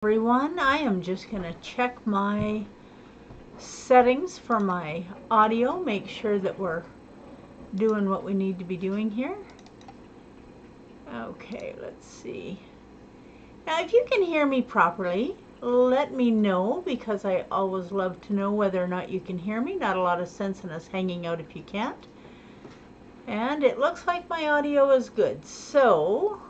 Everyone, I am just going to check my settings for my audio, make sure that we're doing what we need to be doing here. Okay, let's see. Now, if you can hear me properly, let me know, because I always love to know whether or not you can hear me. Not a lot of sense in us hanging out if you can't. And it looks like my audio is good. So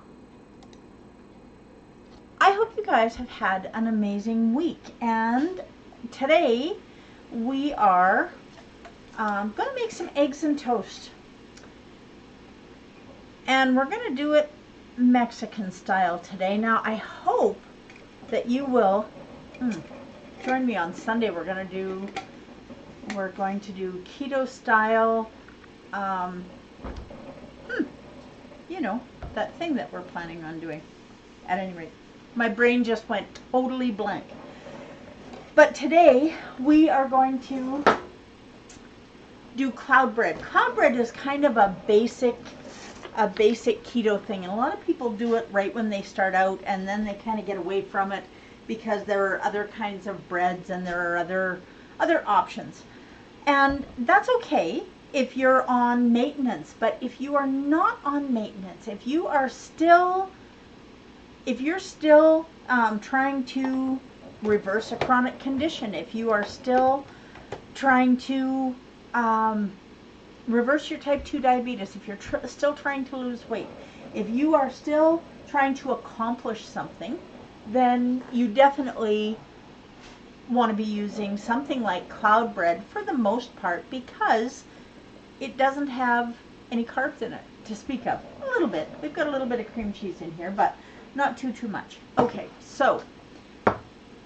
I hope you guys have had an amazing week, and today we are going to make some eggs and toast, and we're going to do it Mexican style today. Now I hope that you will join me on Sunday. We're going to do keto style, you know, that thing that we're planning on doing. At any rate, my brain just went totally blank. But today we are going to do cloud bread. Cloud bread is kind of a basic keto thing, and a lot of people do it right when they start out, and then they kind of get away from it because there are other kinds of breads and there are other options. And that's okay if you're on maintenance. But if you are not on maintenance, if you're still trying to reverse a chronic condition, if you are still trying to reverse your type 2 diabetes, if you're still trying to lose weight, if you are still trying to accomplish something, then you definitely want to be using something like cloud bread for the most part, because it doesn't have any carbs in it to speak of. A little bit. We've got a little bit of cream cheese in here, but not too much. Okay, so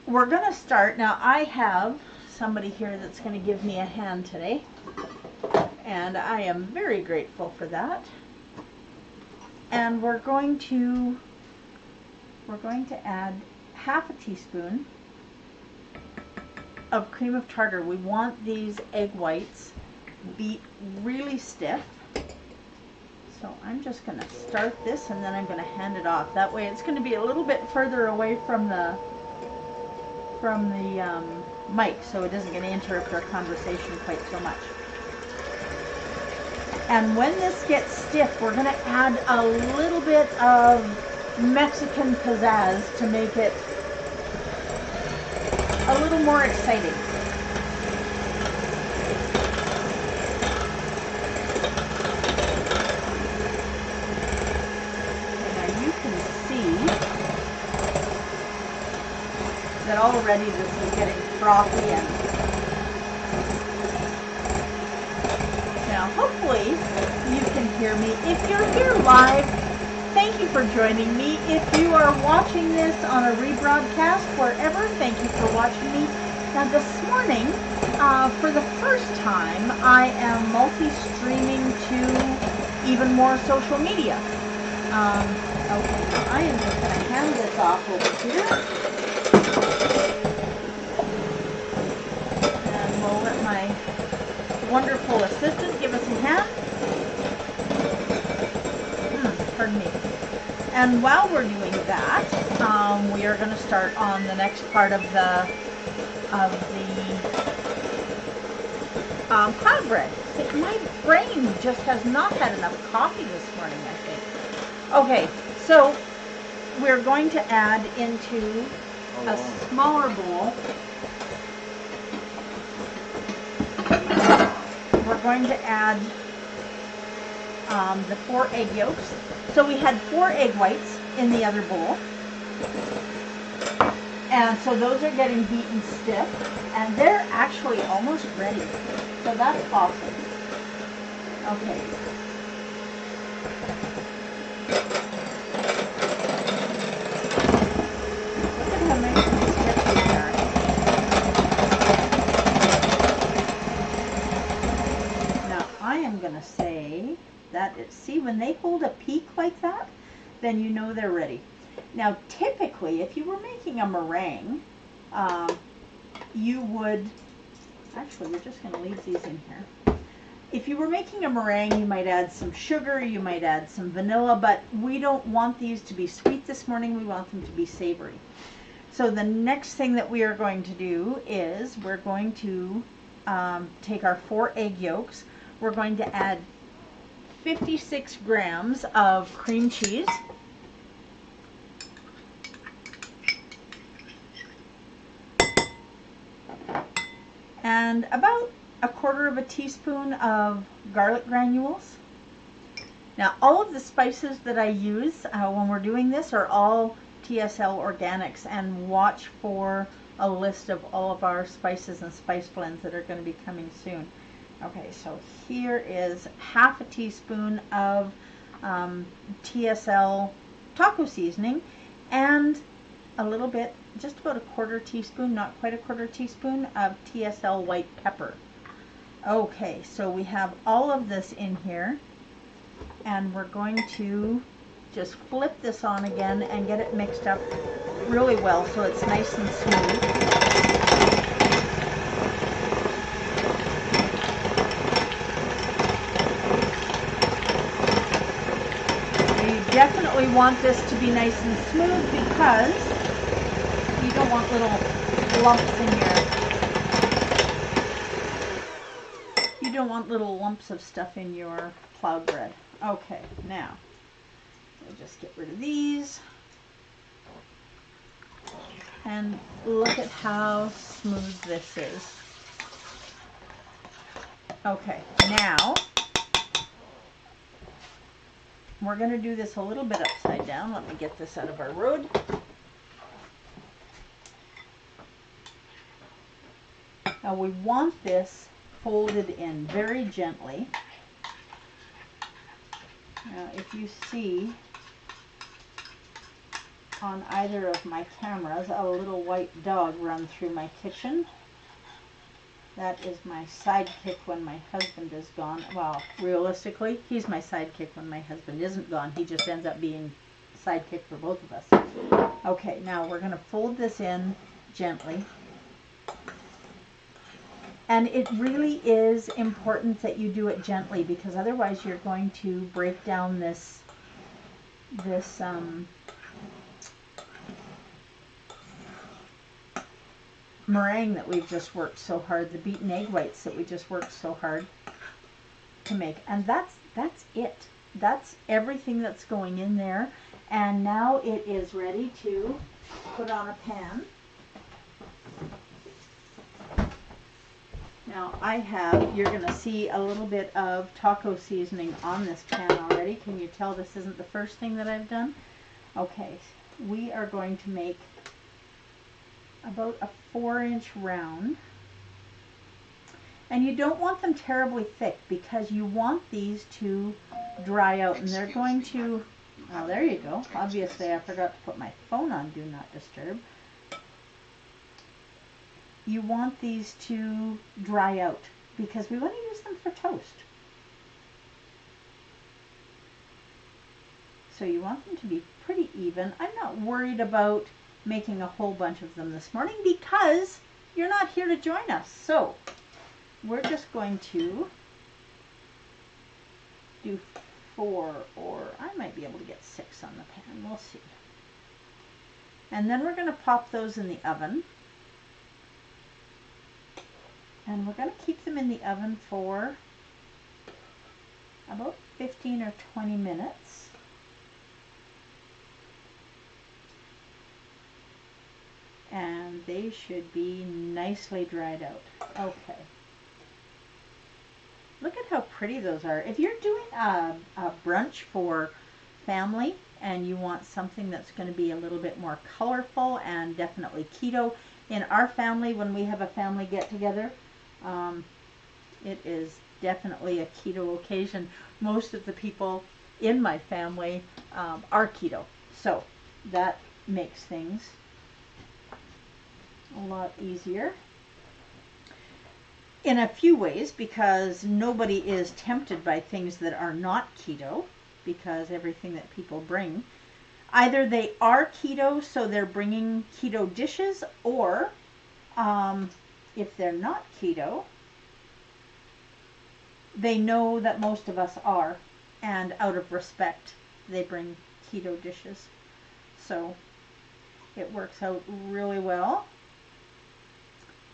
we're going to start. Now I have somebody here that's going to give me a hand today, and I am very grateful for that. And we're going to add half a teaspoon of cream of tartar. We want these egg whites beat really stiff. So I'm just going to start this, and then I'm going to hand it off. That way it's going to be a little bit further away from the mic, so it isn't going to interrupt our conversation quite so much. And when this gets stiff, we're going to add a little bit of Mexican pizzazz to make it a little more exciting. That already this is getting frothy, and now hopefully you can hear me. If you're here live, thank you for joining me. If you are watching this on a rebroadcast wherever, thank you for watching me. Now this morning, for the first time, I am multi-streaming to even more social media. Okay, so I am just going to hand this off over here. And we'll let my wonderful assistant give us a hand. Pardon me. And while we're doing that, we are going to start on the next part of the cloud bread. My brain just has not had enough coffee this morning, I think. Okay, so we're going to add into a smaller bowl. We're going to add the 4 egg yolks. So we had 4 egg whites in the other bowl, and so those are getting beaten stiff, and they're actually almost ready. So that's awesome. Okay. Going to say that see, when they hold a peak like that, then you know they're ready. Now typically if you were making a meringue, you would actually, we're just going to leave these in here. If you were making a meringue, you might add some sugar, you might add some vanilla, but we don't want these to be sweet this morning. We want them to be savory. So the next thing that we are going to do is we're going to take our 4 egg yolks. We're going to add 56 grams of cream cheese. And about a 1/4 teaspoon of garlic granules. Now all of the spices that I use when we're doing this are all TSL organics, and watch for a list of all of our spices and spice blends that are going to be coming soon. Okay, so here is 1/2 teaspoon of TSL taco seasoning, and a little bit, just about a 1/4 teaspoon, not quite a 1/4 teaspoon of TSL white pepper. Okay, so we have all of this in here, and we're going to just flip this on again and get it mixed up really well so it's nice and smooth. You definitely want this to be nice and smooth because you don't want little lumps in you don't want little lumps of stuff in your cloud bread. Okay, now we'll just get rid of these. And look at how smooth this is. Okay, now we're going to do this a little bit upside down. Let me get this out of our road. Now we want this folded in very gently. Now if you see on either of my cameras a little white dog run through my kitchen, that is my sidekick when my husband is gone. Well, realistically, he's my sidekick when my husband isn't gone. He just ends up being sidekick for both of us. Okay, now we're going to fold this in gently. And it really is important that you do it gently, because otherwise you're going to break down this meringue that we've just worked so hard, the beaten egg whites that we just worked so hard to make. And that's it. That's everything that's going in there. And now it is ready to put on a pan. Now you're going to see a little bit of taco seasoning on this pan already. Can you tell this isn't the first thing that I've done? Okay, we are going to make about a 4-inch round. And you don't want them terribly thick because you want these to dry out, and they're going to, oh, there you go. Obviously I forgot to put my phone on Do Not Disturb. You want these to dry out because we want to use them for toast. So you want them to be pretty even. I'm not worried about making a whole bunch of them this morning because you're not here to join us. So we're just going to do 4, or I might be able to get 6 on the pan. We'll see. And then we're going to pop those in the oven. And we're going to keep them in the oven for about 15 or 20 minutes. And they should be nicely dried out. Okay. Look at how pretty those are. If you're doing a brunch for family and you want something that's going to be a little bit more colorful and definitely keto, in our family, when we have a family get-together, it is definitely a keto occasion. Most of the people in my family are keto, so that makes things a lot easier in a few ways, because nobody is tempted by things that are not keto, because everything that people bring, either they are keto, so they're bringing keto dishes, or if they're not keto, they know that most of us are, and out of respect, they bring keto dishes. So It works out really well.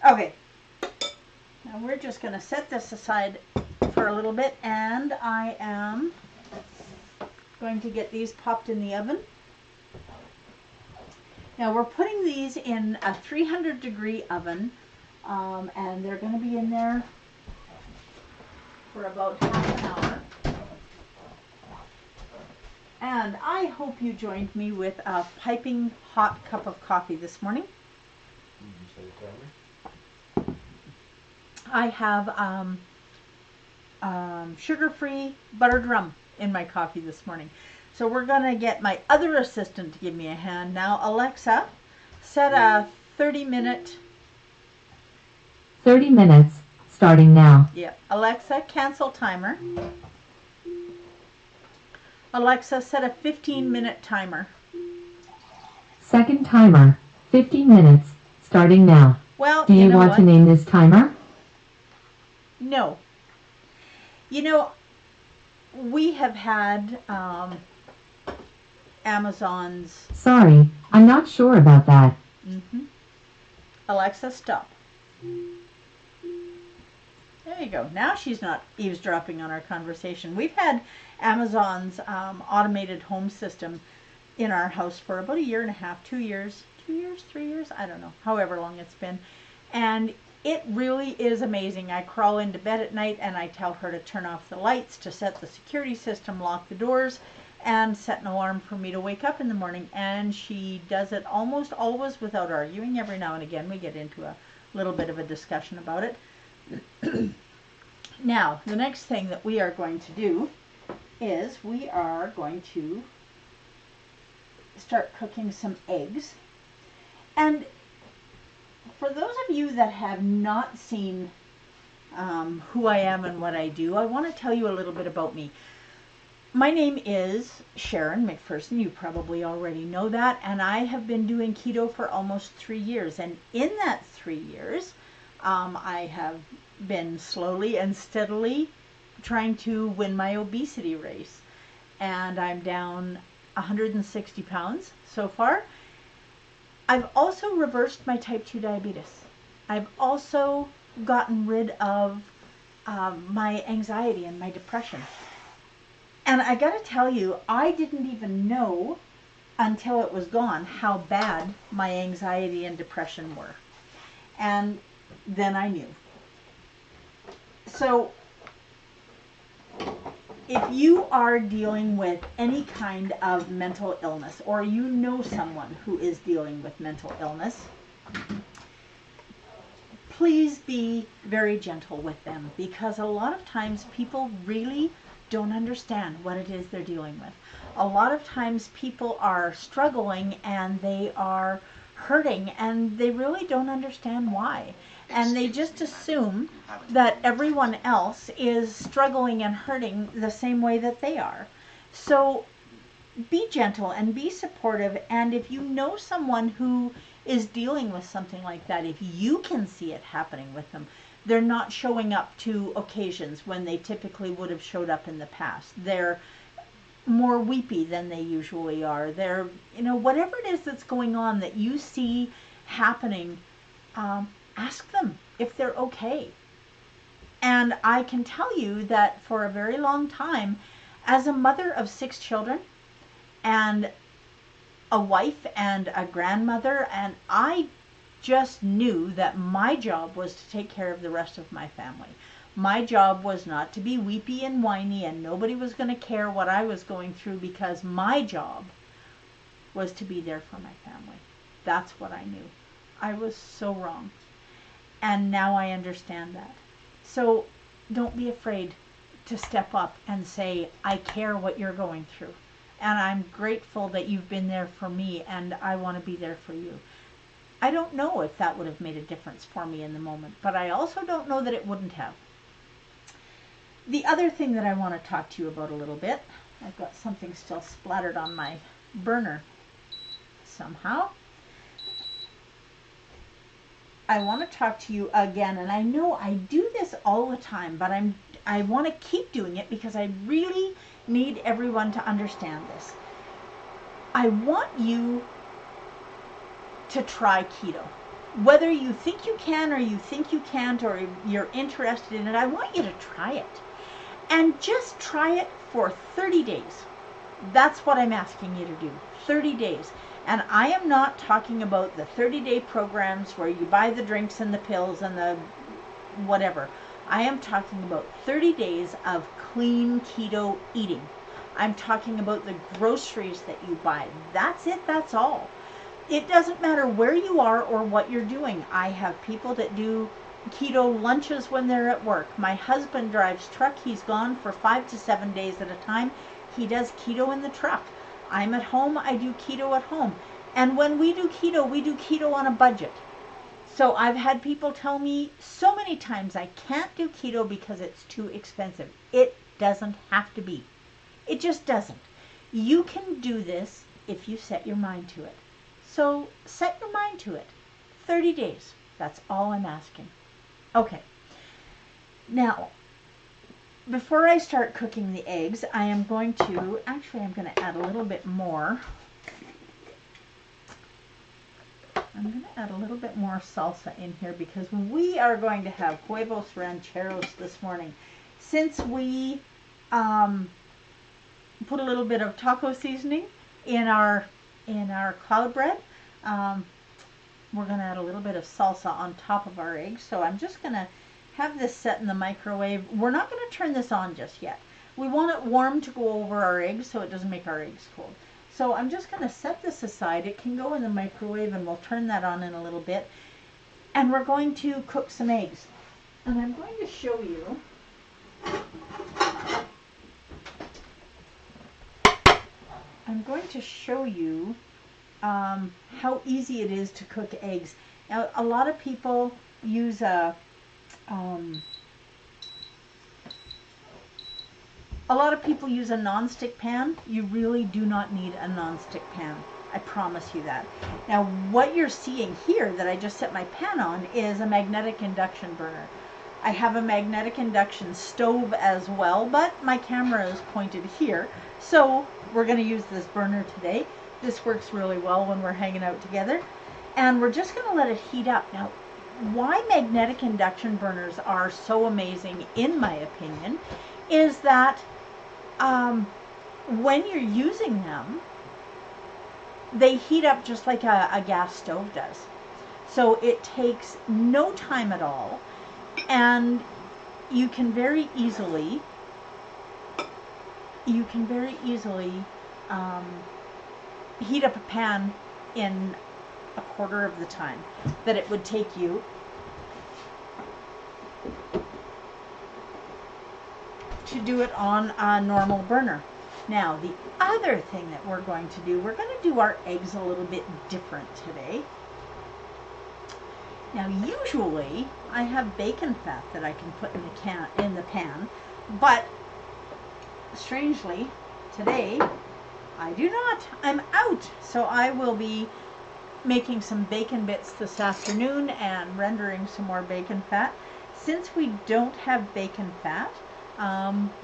Okay, now we're just going to set this aside for a little bit, and I am going to get these popped in the oven. Now we're putting these in a 300-degree oven, and they're going to be in there for about half an hour. And I hope you joined me with a piping hot cup of coffee this morning. I have sugar-free buttered rum in my coffee this morning. So we're going to get my other assistant to give me a hand. Now, Alexa, set a 30-minute... 30 minutes, starting now. Yeah. Alexa, cancel timer. Alexa, set a 15-minute timer. Second timer, 15 minutes, starting now. Well, do you want to name this timer? No. You know, we have had Amazon's... Sorry, I'm not sure about that. Alexa, stop. There you go. Now she's not eavesdropping on our conversation. We've had Amazon's automated home system in our house for about a year and a half, 2 years, 3 years, I don't know, however long it's been. And it really is amazing. I crawl into bed at night and I tell her to turn off the lights, to set the security system, lock the doors, and set an alarm for me to wake up in the morning. And she does it almost always without arguing. Every now and again we get into a little bit of a discussion about it. Now, the next thing that we are going to do is we are going to start cooking some eggs. And for those of you that have not seen who I am and what I do, I want to tell you a little bit about me. My name is Sharon McPherson. You probably already know that. And I have been doing keto for almost 3 years. And in that 3 years, I have been slowly and steadily trying to win my obesity race. And I'm down 160 pounds so far. I've also reversed my type 2 diabetes. I've also gotten rid of my anxiety and my depression. And I gotta tell you, I didn't even know until it was gone how bad my anxiety and depression were. And then I knew. So if you are dealing with any kind of mental illness, or you know someone who is dealing with mental illness, please be very gentle with them, because a lot of times people really don't understand what it is they're dealing with. A lot of times people are struggling and they are hurting and they really don't understand why. And they just assume that everyone else is struggling and hurting the same way that they are. So be gentle and be supportive. And if you know someone who is dealing with something like that, if you can see it happening with them, they're not showing up to occasions when they typically would have showed up in the past. They're more weepy than they usually are. They're, you know, whatever it is that's going on that you see happening, ask them if they're okay. And I can tell you that for a very long time, as a mother of 6 children and a wife and a grandmother, and I just knew that my job was to take care of the rest of my family. My job was not to be weepy and whiny, and nobody was going to care what I was going through, because my job was to be there for my family. That's what I knew. I was so wrong. And now I understand that. So don't be afraid to step up and say, I care what you're going through. And I'm grateful that you've been there for me, and I want to be there for you. I don't know if that would have made a difference for me in the moment, but I also don't know that it wouldn't have. The other thing that I want to talk to you about a little bit, I've got something still splattered on my burner somehow. I want to talk to you again, and I know I do this all the time, but I want to keep doing it because I really need everyone to understand this. I want you to try keto. Whether you think you can or you think you can't or you're interested in it, I want you to try it. And just try it for 30 days. That's what I'm asking you to do. 30 days. And I am not talking about the 30-day programs where you buy the drinks and the pills and the whatever. I am talking about 30 days of clean keto eating. I'm talking about the groceries that you buy. That's it, that's all. It doesn't matter where you are or what you're doing. I have people that do keto lunches when they're at work. My husband drives truck. He's gone for 5 to 7 days at a time. He does keto in the truck. I'm at home. I do keto at home. And when we do keto on a budget. So I've had people tell me so many times I can't do keto because it's too expensive. It doesn't have to be. It just doesn't. You can do this if you set your mind to it. So set your mind to it. 30 days. That's all I'm asking. Okay. Now, before I start cooking the eggs, I'm going to add a little bit more. I'm going to add a little bit more salsa in here because we are going to have huevos rancheros this morning. Since we put a little bit of taco seasoning in our cloud bread, we're going to add a little bit of salsa on top of our eggs. So I'm just going to have this set in the microwave. We're not going to turn this on just yet. We want it warm to go over our eggs so it doesn't make our eggs cold. So I'm just going to set this aside. It can go in the microwave and we'll turn that on in a little bit. And we're going to cook some eggs. And I'm going to show you how easy it is to cook eggs. Now, a lot of people use a non-stick pan. You really do not need a non-stick pan. I promise you that. Now, what you're seeing here that I just set my pan on is a magnetic induction burner. I have a magnetic induction stove as well, but my camera is pointed here. So we're going to use this burner today. This works really well when we're hanging out together. And we're just going to let it heat up. Now, why magnetic induction burners are so amazing, in my opinion, is that when you're using them, they heat up just like a gas stove does. So it takes no time at all, and you can very easily heat up a pan in a quarter of the time that it would take you to do it on a normal burner. Now, the other thing that we're going to do our eggs a little bit different today. Now, usually I have bacon fat that I can put in the pan, but strangely today I do not. I'm out, so I will be making some bacon bits this afternoon and rendering some more bacon fat. Since we don't have bacon fat,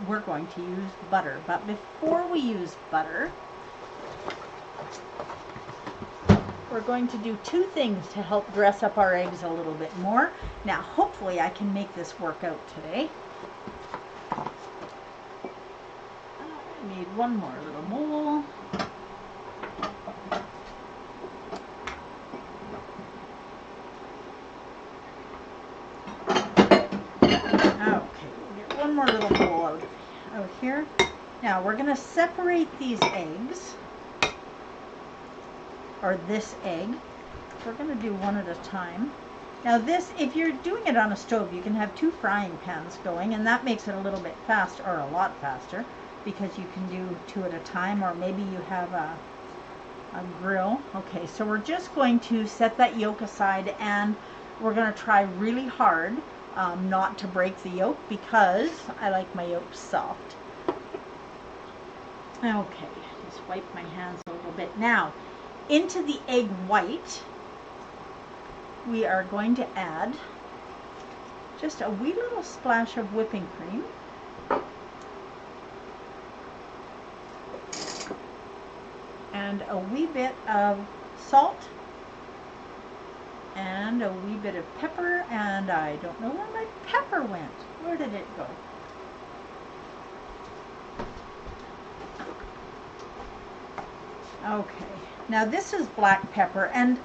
we're going to use butter. But before we use butter, we're going to do two things to help dress up our eggs a little bit more. Now, hopefully I can make this work out today. I need one more little bowl. More little bowl out here. Now we're going to separate these eggs, or this egg. We're going to do one at a time. Now this, if you're doing it on a stove, you can have two frying pans going, and that makes it a little bit faster, or a lot faster, because you can do two at a time, or maybe you have a grill. Okay, so we're just going to set that yolk aside, and we're going to try really hard not to break the yolk, because I like my yolk soft. Okay, just wipe my hands a little bit. Now, into the egg white, we are going to add just a wee little splash of whipping cream. And a wee bit of salt And a wee bit of pepper, and I don't know where my pepper went. Where did it go? Okay, now this is black pepper, and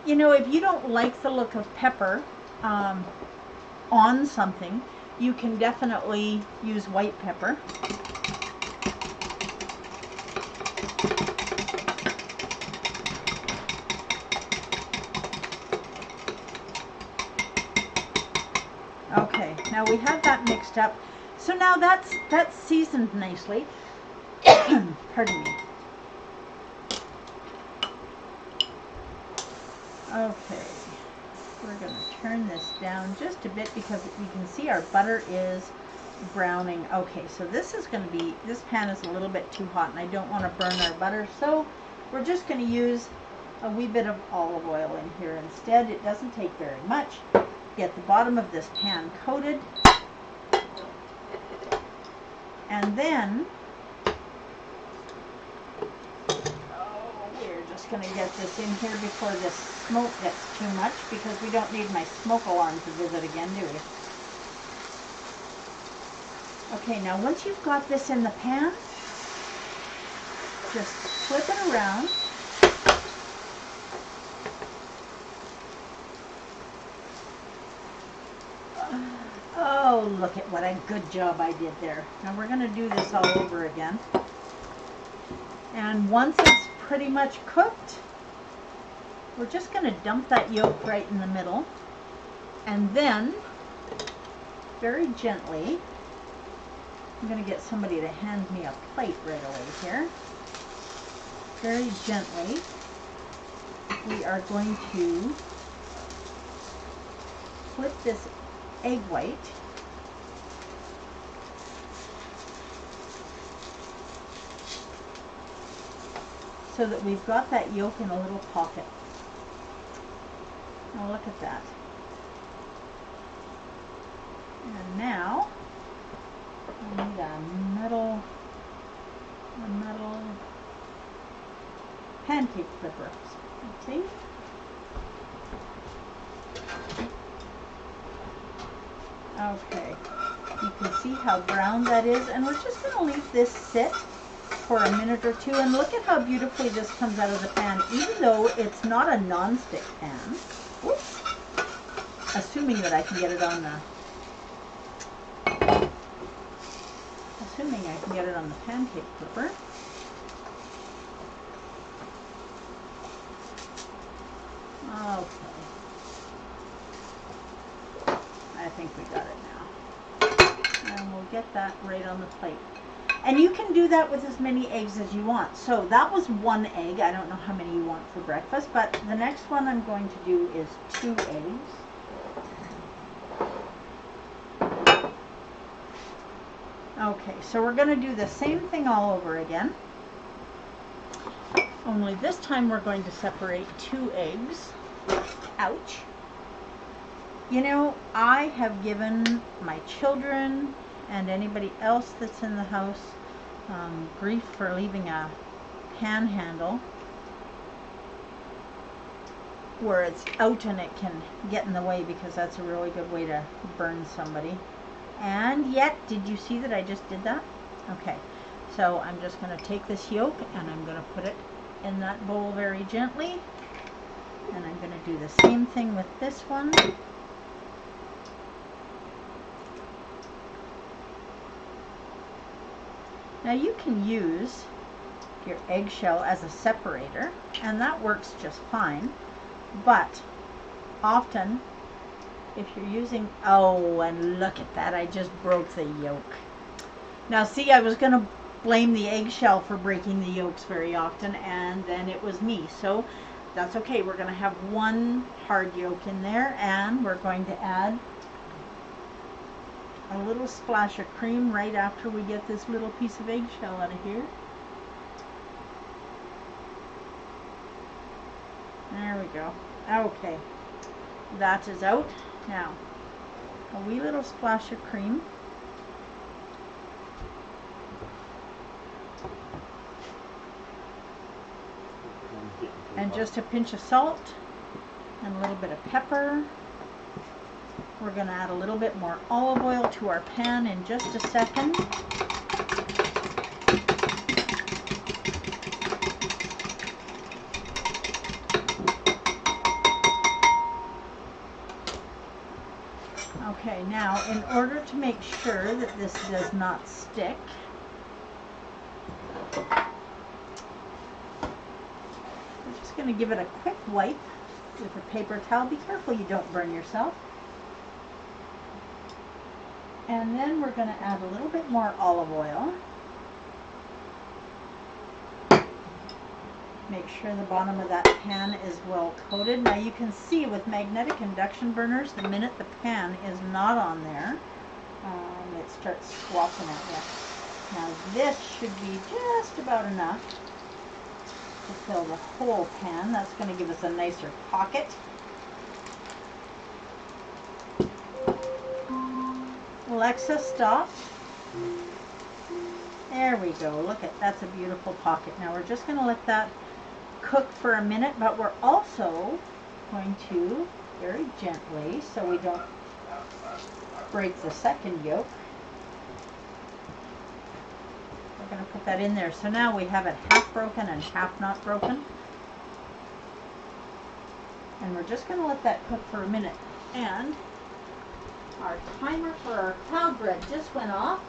you know, if you don't like the look of pepper on something, you can definitely use white pepper. Okay, now we have that mixed up. So now that's seasoned nicely. Pardon me. Okay, we're going to turn this down just a bit because you can see our butter is browning. Okay, so this pan is a little bit too hot and I don't want to burn our butter, so we're just going to use a wee bit of olive oil in here instead. It doesn't take very much. Get the bottom of this pan coated, and then we're just going to get this in here before this smoke gets too much, because we don't need my smoke alarm to visit again, do we? Okay, now once you've got this in the pan, just flip it around. Oh, look at what a good job I did there. Now we're going to do this all over again. And once it's pretty much cooked, we're just going to dump that yolk right in the middle. And then, very gently, I'm going to get somebody to hand me a plate right away here. Very gently, we are going to flip this egg white so that we've got that yolk in a little pocket. Now look at that. And now I need a metal pancake flipper. See? Okay, you can see how brown that is, and we're just going to leave this sit for a minute or two, and look at how beautifully this comes out of the pan, even though it's not a non-stick pan. Whoops. Assuming that I can get it on the pancake flipper. Okay. I think we got it now. And we'll get that right on the plate. And you can do that with as many eggs as you want. So that was one egg. I don't know how many you want for breakfast, but the next one I'm going to do is 2 eggs. Okay, so we're going to do the same thing all over again. Only this time we're going to separate 2 eggs. Ouch. You know, I have given my children and anybody else that's in the house grief for leaving a pan handle where it's out and it can get in the way, because that's a really good way to burn somebody. And yet, did you see that I just did that? Okay, so I'm just going to take this yolk and I'm going to put it in that bowl very gently, and I'm going to do the same thing with this one. Now you can use your eggshell as a separator, and that works just fine, but often if you're using, oh, and look at that, I just broke the yolk. Now see, I was going to blame the eggshell for breaking the yolks very often, and then it was me, so that's okay. We're going to have 1 hard yolk in there, and we're going to add a little splash of cream right after we get this little piece of eggshell out of here. There we go. Okay, that is out. Now, a wee little splash of cream. And just a pinch of salt. and a little bit of pepper. We're going to add a little bit more olive oil to our pan in just a second. Okay, now in order to make sure that this does not stick, we're just going to give it a quick wipe with a paper towel. Be careful you don't burn yourself. And then we're going to add a little bit more olive oil. Make sure the bottom of that pan is well coated. Now you can see with magnetic induction burners, the minute the pan is not on there, it starts swapping at you. Now this should be just about enough to fill the whole pan. That's going to give us a nicer pocket. Alexa, stop. There we go. Look at that's a beautiful pocket. Now we're just going to let that cook for a minute, but we're also going to very gently, so we don't break the second yolk. We're going to put that in there. So now we have it half broken and half not broken. And we're just going to let that cook for a minute. And our timer for our cloud bread just went off.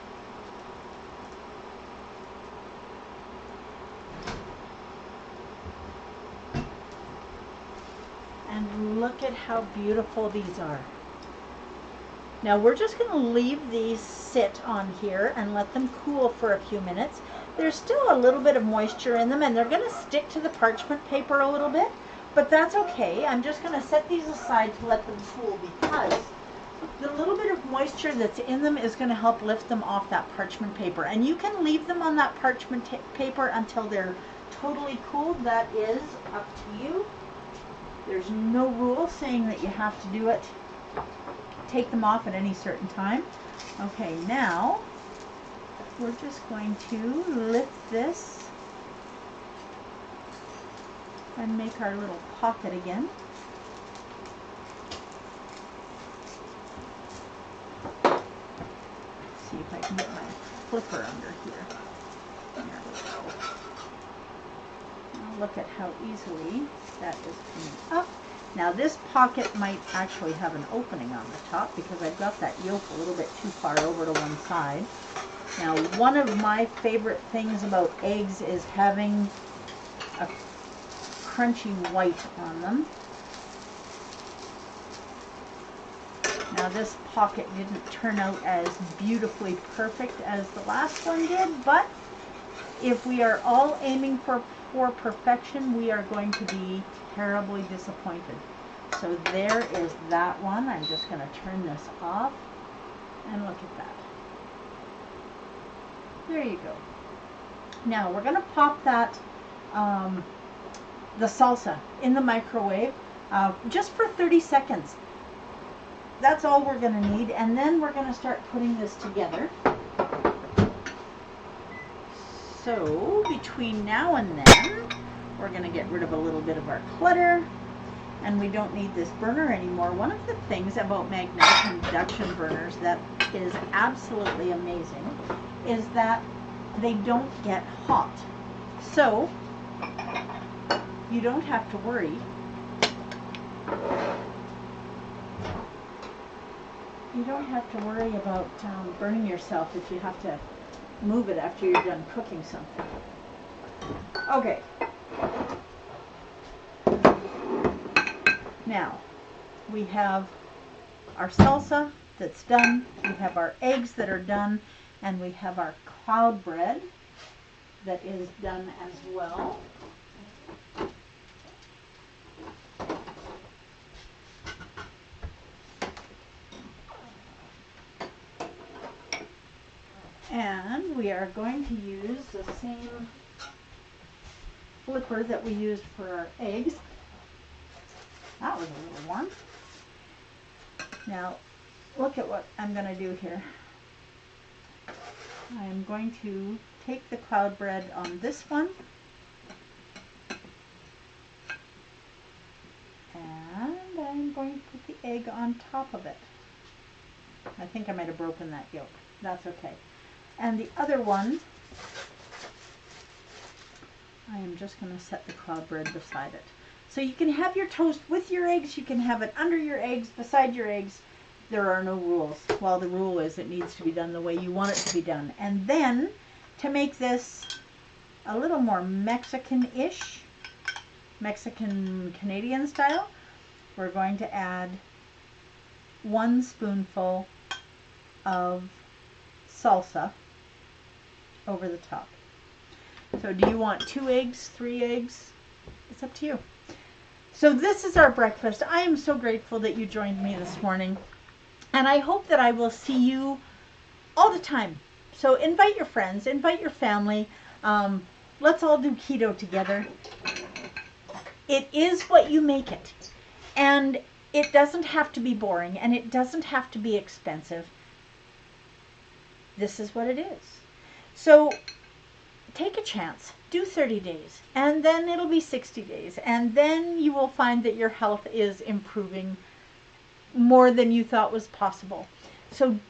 And look at how beautiful these are. Now we're just going to leave these sit on here and let them cool for a few minutes. There's still a little bit of moisture in them and they're going to stick to the parchment paper a little bit, but that's okay. I'm just going to set these aside to let them cool because the little bit of moisture that's in them is going to help lift them off that parchment paper. And you can leave them on that parchment paper until they're totally cooled. That is up to you. There's no rule saying that you have to do it, take them off at any certain time. Okay, now we're just going to lift this and make our little pocket again. See if I can get my flipper under here. There we go. Now look at how easily that is coming up. Now this pocket might actually have an opening on the top because I've got that yolk a little bit too far over to one side. Now one of my favorite things about eggs is having a crunchy white on them. Now this pocket didn't turn out as beautifully perfect as the last one did, but if we are all aiming for perfection, we are going to be terribly disappointed. So there is that one. I'm just going to turn this off and look at that. There you go. Now we're going to pop that the salsa in the microwave just for 30 seconds. That's all we're going to need, and then we're going to start putting this together. So between now and then, we're going to get rid of a little bit of our clutter, and we don't need this burner anymore. One of the things about magnetic induction burners that is absolutely amazing is that they don't get hot. So you don't have to worry. You don't have to worry about burning yourself if you have to move it after you're done cooking something. Okay. Now, we have our salsa that's done, we have our eggs that are done, and we have our cloud bread that is done as well. And we are going to use the same flipper that we used for our eggs. That was a little warm. Now, look at what I'm going to do here. I'm going to take the cloud bread on this one and I'm going to put the egg on top of it. I think I might have broken that yolk. That's okay. And the other one, I am just going to set the cloud bread beside it. So you can have your toast with your eggs, you can have it under your eggs, beside your eggs. There are no rules. Well, the rule is it needs to be done the way you want it to be done. And then, to make this a little more Mexican-ish, Mexican-Canadian style, we're going to add 1 spoonful of salsa over the top. So do you want 2 eggs, 3 eggs? It's up to you. So this is our breakfast. I am so grateful that you joined me this morning. And I hope that I will see you all the time. So invite your friends, invite your family. Let's all do keto together. It is what you make it. And it doesn't have to be boring, and it doesn't have to be expensive. This is what it is. So take a chance. Do 30 days, and then it'll be 60 days, and then you will find that your health is improving more than you thought was possible. So